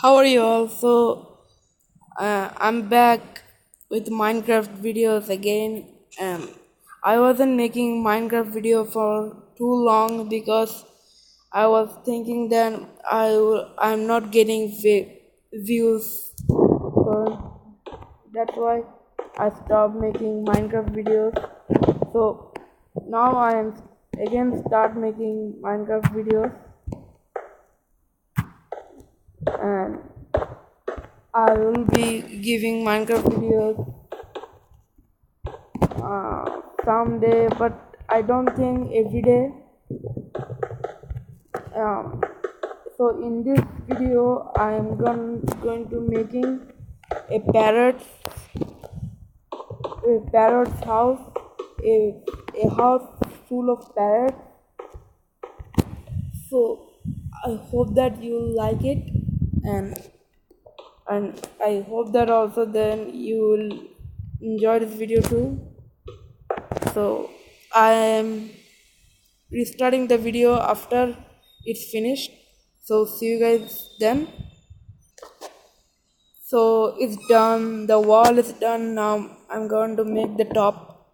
How are you all? I'm back with Minecraft videos again. I wasn't making Minecraft video for too long because I was thinking that I'm not getting views, so that's why I stopped making Minecraft videos. So now I am again start making Minecraft videos, and I will be giving Minecraft videos someday, but I don't think every day. Um, so in this video, I am going to making a parrot's house, a house full of parrots. So I hope that you like it, and I hope that also then you will enjoy this video too. So I am restarting the video after it's finished, so see you guys then. So it's done, the wall is done. Now I'm going to make the top,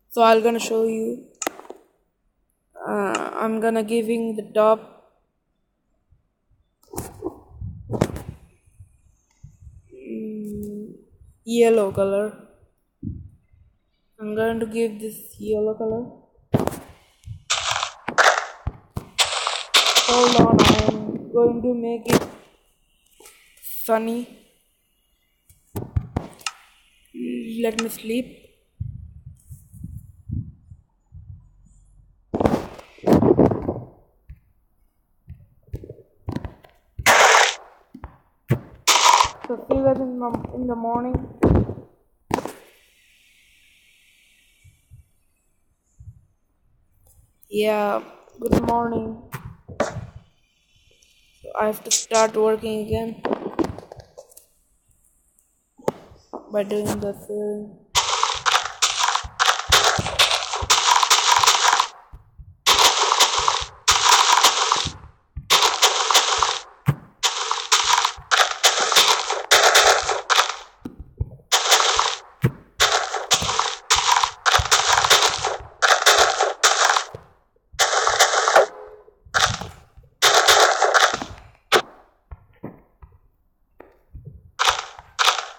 so I'm gonna show you. I'm gonna giving the top yellow color. I'm going to give this yellow color. Hold on, I'm going to make it sunny. Let me sleep. So see you guys in the morning. Yeah, good morning. So I have to start working again by doing the filling.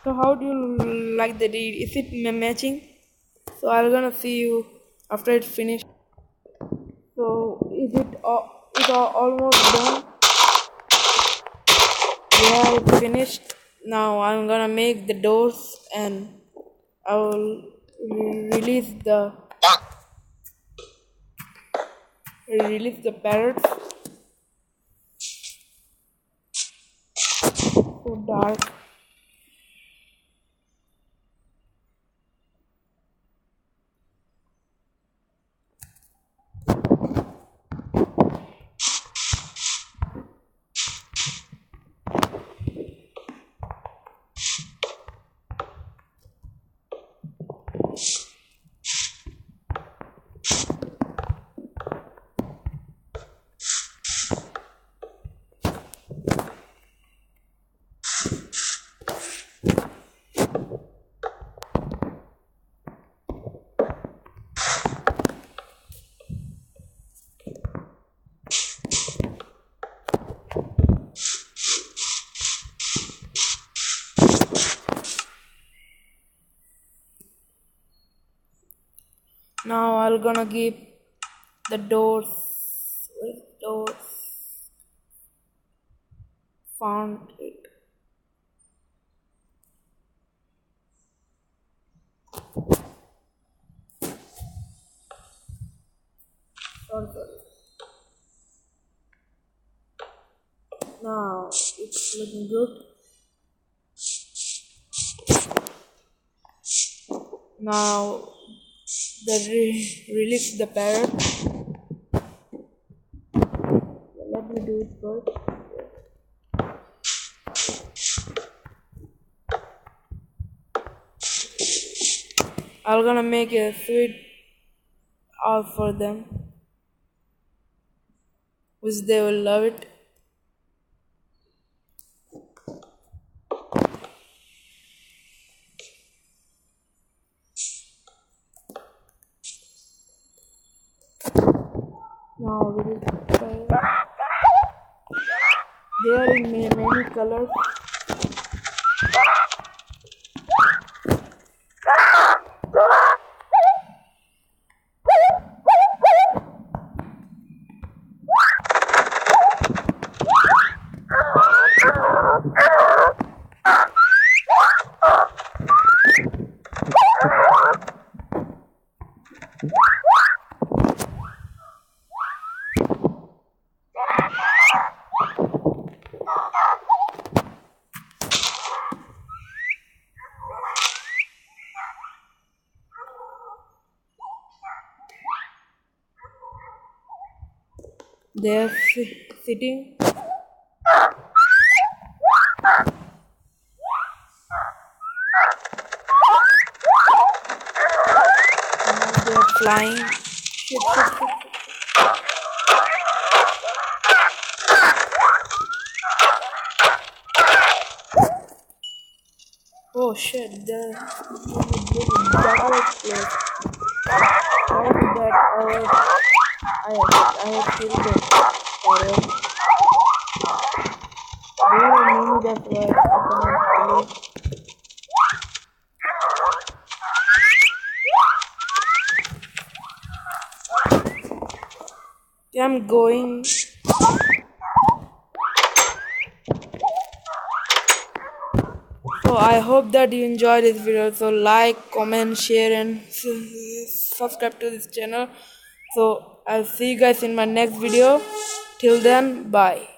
So how do you like the deed? Is it matching? So I'm gonna see you after it's finished. So is it almost done? Yeah, it's finished. Now I'm gonna make the doors, and I will release the parrots. So dark. Now I'm gonna give the doors. Doors found it. Sorry. Now it's looking good. Now release the parrot. Let me do it first. I'm gonna make a sweet out for them, which they will love it. Now we will try. There are many colors. They're sitting. They're flying. Shit, shit, shit. Oh shit, that was close. How did that I have killed it. Parrot. There are many that were opponent. I'm going. So I hope that you enjoyed this video. So like, comment, share and subscribe to this channel. So I'll see you guys in my next video. Till then, bye.